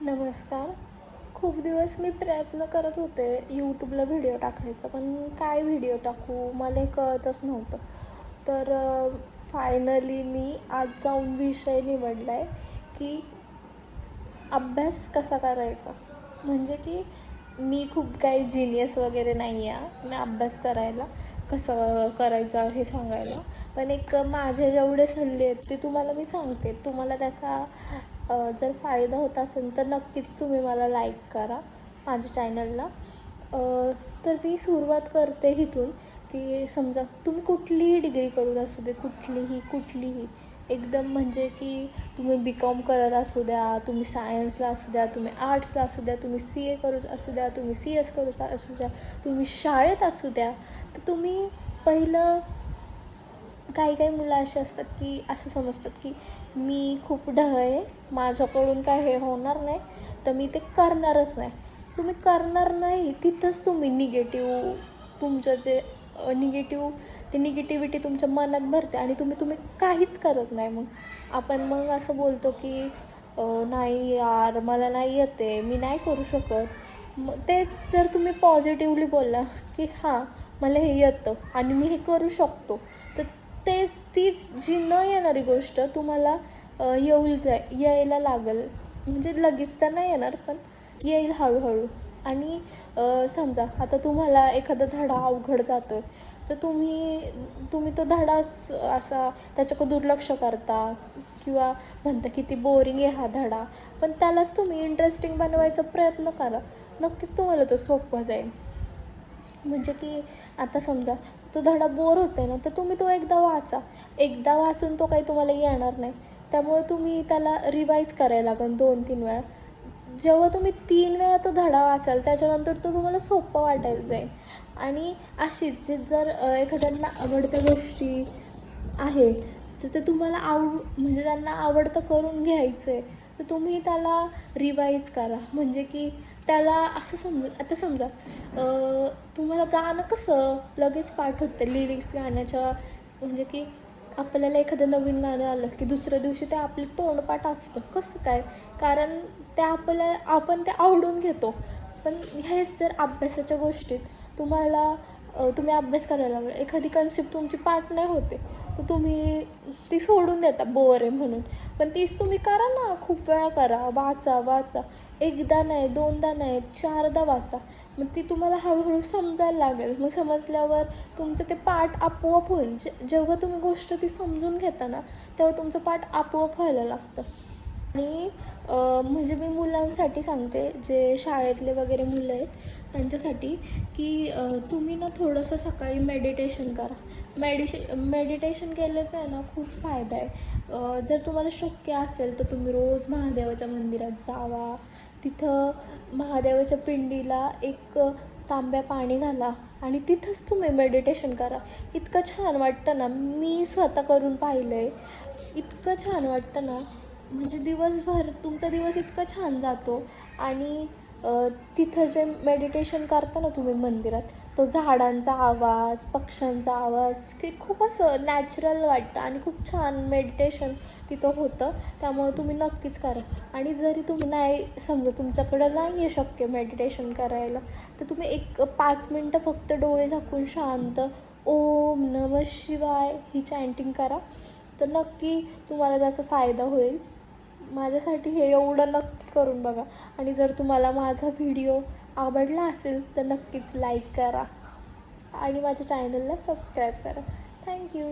नमस्कार. खूप दिवस मी प्रयत्न करत होते यूट्यूबला व्हिडिओ टाकायचा, पण काय व्हिडिओ टाकू मला हे कळतच नव्हतं. तर फायनली मी आज जाऊन विषय निवडला आहे की अभ्यास कसा करायचा. म्हणजे की मी खूप काही जिनियस वगैरे नाही आहे मी अभ्यास करायला कसं करायचं हे सांगायला. पण एक माझे जेवढे सल्ले आहेत ते तुम्हाला मी सांगते. तुम्हाला त्याचा जर फायदा होत असेल तर नक्कीच तुम्ही मला लाईक करा माझ्या चॅनलला. तर मी सुरुवात करते इथून की समजा तुम्ही कुठलीही डिग्री करून असू दे, कुठलीही एकदम म्हणजे की तुम्ही BCom करत असू द्या, तुम्ही सायन्सला असू द्या, तुम्ही आर्ट्सला असू द्या, तुम्ही CA करत असू द्या, तुम्ही CS करत असू द्या, तुम्ही शाळेत असू द्या. तर तुम्ही पहिलं काही मुलं अशी असतात की असं समजतात की मी खूप ढ आहे, माझ्याकडून काय हे होणार नाही, तर मी ते करणारच नाही. तुम्ही करणार नाही तिथंच तुम्ही तुमचं ते निगेटिव्हिटी तुमच्या मनात भरते आणि तुम्ही काहीच करत नाही. मग असं बोलतो की नाही यार मला नाही येते, मी नाही करू शकत. मग तेच जर तुम्ही पॉझिटिव्हली बोलला की हां मला हे येतं आणि मी हे करू शकतो, तर तीच जी न येणारी गोष्ट तुम्हाला यायला लागेल. म्हणजे लगेच तर नाही येणार, पण येईल हळूहळू. आणि समजा आता तुम्हाला एखादा धडा अवघड जातो आहे, तर तुम्ही तो धडाच असा त्याच्याकडं दुर्लक्ष करता किंवा म्हणता की ती बोरिंग आहे हा धडा. पण त्यालाच तुम्ही इंटरेस्टिंग बनवायचा प्रयत्न करा, नक्कीच तुम्हाला तो सोपं जाईल. म्हणजे की आता समजा तो धडा बोर होत आहे ना, तर तुम्ही तो एकदा वाचून तो काही तुम्हाला येणार नाही. त्यामुळे तुम्ही त्याला रिवाईज करायला लागेल 2-3 वेळा. जेव्हा तुम्ही 3 वेळा तो धडा वाचाल त्याच्यानंतर तो तुम्हाला सोपं वाटायला जाईल. आणि अशीच जर एखाद्यांना आवडत्या गोष्टी आहे, तर ते तुम्हाला म्हणजे त्यांना आवडतं करून घ्यायचं आहे, तर तुम्ही त्याला रिवाईज करा. म्हणजे की त्याला असं आता समजा तुम्हाला गाणं कसं लगेच पाठ होतं लिरिक्स गाण्याच्या. म्हणजे की आपल्याला एखादं नवीन गाणं आलं की दुसऱ्या दिवशी ते आपलं तोंडपाठ असतं. कसं काय? कारण ते आपण ते आवडून घेतो. पण हेच जर अभ्यासाच्या गोष्टीत तुम्ही अभ्यास करायला लागला, एखादी कन्सेप्ट तुमची पाठ नाही होते, तर तुम्ही ती सोडून देता बोर आहे म्हणून. पण तीच तुम्ही करा ना, खूप वेळा करा, वाचा. एकदा नाही, दोनदा नाही, 4दा वाचा. मग ती तुम्हाला हळूहळू समजायला लागेल. मग समजल्यावर तुमचं ते पाठ आपोआप होईल. जेव्हा तुम्ही गोष्ट ती समजून घेता ना, तेव्हा तुमचं पाठ आपोआप व्हायला लागतं. आणि म्हणजे मी मुलांसाठी सांगते, जे शाळेतले वगैरे मुलं आहेत त्यांच्यासाठी, की तुम्ही ना थोडंसं सकाळी मेडिटेशन करा. मेडिटेशन केल्याचा आहे ना खूप फायदा आहे. जर तुम्हाला शक्य असेल तर तुम्ही रोज महादेवाच्या मंदिरात जावा. तिथं महादेवाच्या पिंडीला एक तांब्या पाणी घाला आणि तिथंच तुम्ही मेडिटेशन करा. इतकं छान वाटतं ना, मी स्वतः करून पाहिलं आहे. इतकं छान वाटतं ना, म्हणजे दिवसभर तुमचा दिवस इतका छान जातो. आणि तिथं जे मेडिटेशन करता ना तुम्ही मंदिरात, तो झाडांचा आवाज, पक्ष्यांचा आवाज, की खूप असं नॅचरल वाटतं आणि खूप छान मेडिटेशन तिथं होतं. त्यामुळे तुम्ही नक्कीच करा. आणि जरी तुम्ही समजा तुमच्याकडं नाही आहे शक्य मेडिटेशन करायला, तर तुम्ही एक 5 मिनटं फक्त डोळे झाकून शांत ओम नमः शिवाय ही चॅन्टिंग करा. तर नक्की तुम्हाला त्याचा फायदा होईल. माझ्यासाठी हे एवढं नक्की करून बघा. आणि जर तुम्हाला माझा व्हिडिओ आवडला असेल तर नक्कीच लाईक करा आणि माझ्या चॅनलला सबस्क्राईब करा. थँक्यू.